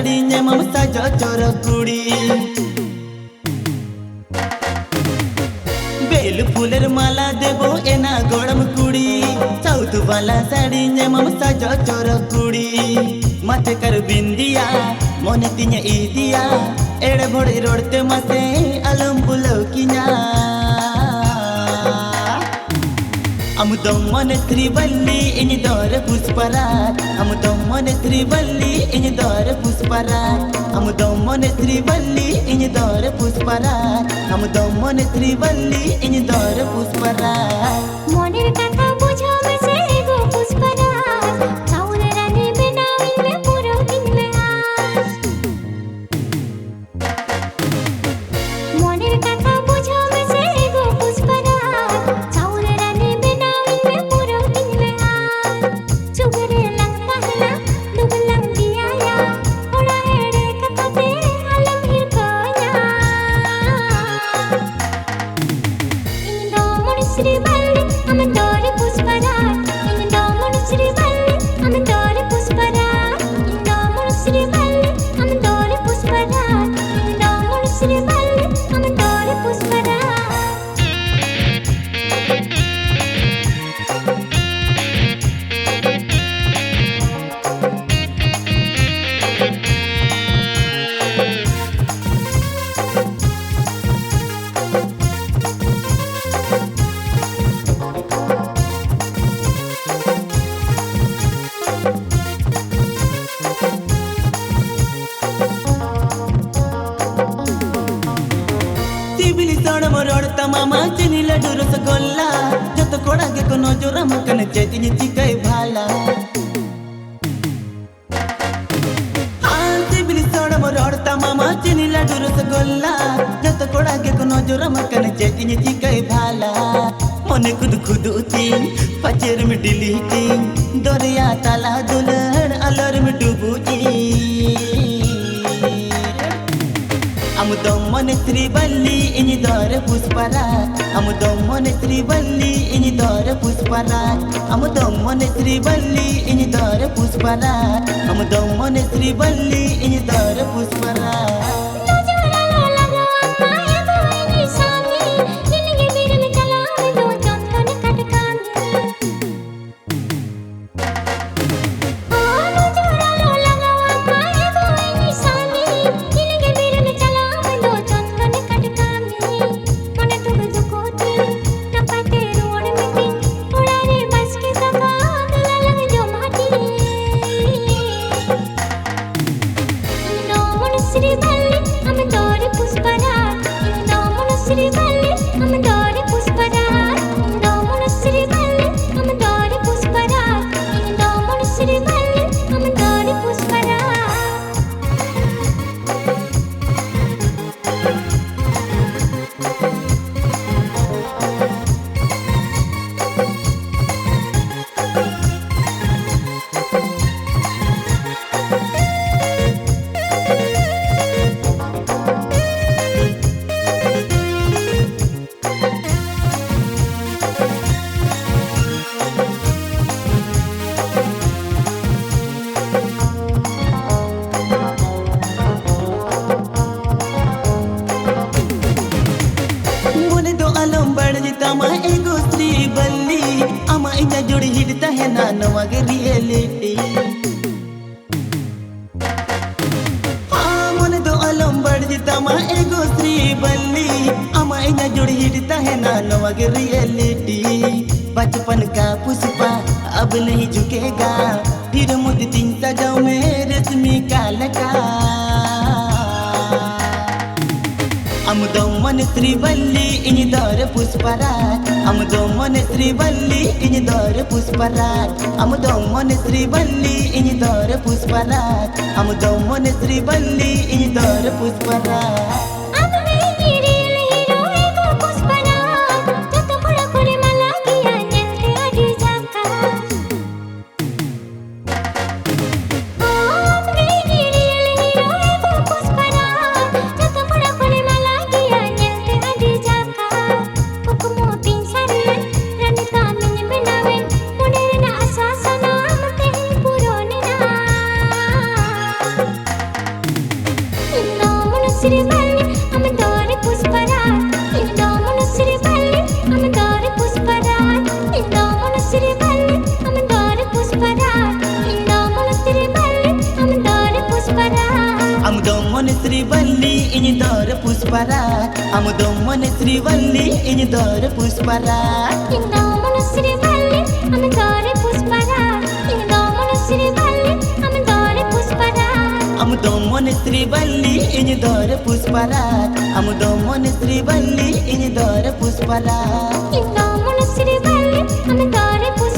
साड़ी मम साजो चोर कुड़ी बेल फूलर माला देबो एना गरम कुड़ी साउथ वाला साड़ी मम साजो चोर कुड़ी माथे कर बिंदिया मोने तिnya इदिया एड़े भोड़े रोड़ते मासे अलम Bulo किnya Amudamane Trivalli ini dore pusparat Amudamane Trivalli ini dore pusparat Amudamane Trivalli ini dore pusparat Amudamane Trivalli ini dore pusparat Moner kata bujho me se ego pusparat Chaul rani benawin me puro din me aas Moner kata bujho me se ego pusparat Chaul rani benawin me puro din me aas Chugre lang kahla dublang diaya Ora ere kata te alam hir konya Indo mon Sri Valli am dore pusparat Indo mon Sri Valli am dore pusparat Indo mon Sri Valli am dore pusparat Indo mon Sri Valli am dore pusparat Tibili soda mororta mama chini ladu rasgolla joto koda ke kono jora makan chetini chikai bhala Tibili soda mororta mama chini ladu rasgolla joto koda ke kono jora makan chetini chikai bhala mone khud khud utin pacher me deleting doriya tala dulad alor me dubuti Amudamane Trivalli ini dore pusparat Amudamane Trivalli ini dore pusparat Amudamane Trivalli ini dore pusparat Amudamane Trivalli ini dore pusparat Sri Valli am dore pusparat Indo mon Sri Valli am dore pusparat Indo mon Sri Valli am dore pusparat Indo mon Sri Valli am dore pusparat alam badjita ma ego Sri Valli ama inya jodi hidta hai na nawage reality mone do alam badjita ma ego Sri Valli ama inya jodi hidta hai na nawage reality बचपन का पुष्पा अब नहीं झुकेगा फिर मुझे तीन सजाओ में रश्मि का लगा Amudamane Trivalli ini dore pusparat Amudamane Trivalli ini dore pusparat Amudamane Trivalli ini dore pusparat Amudamane Trivalli ini dore pusparat Srivalli ini dor Pusparat. Indah Sri Valli, am dore puspara. Indah Sri Valli, am dore puspara. Am domon Srivalli ini dor Pusparat. Am domon Srivalli ini dor Pusparat. Indah Sri Valli, am dore puspara.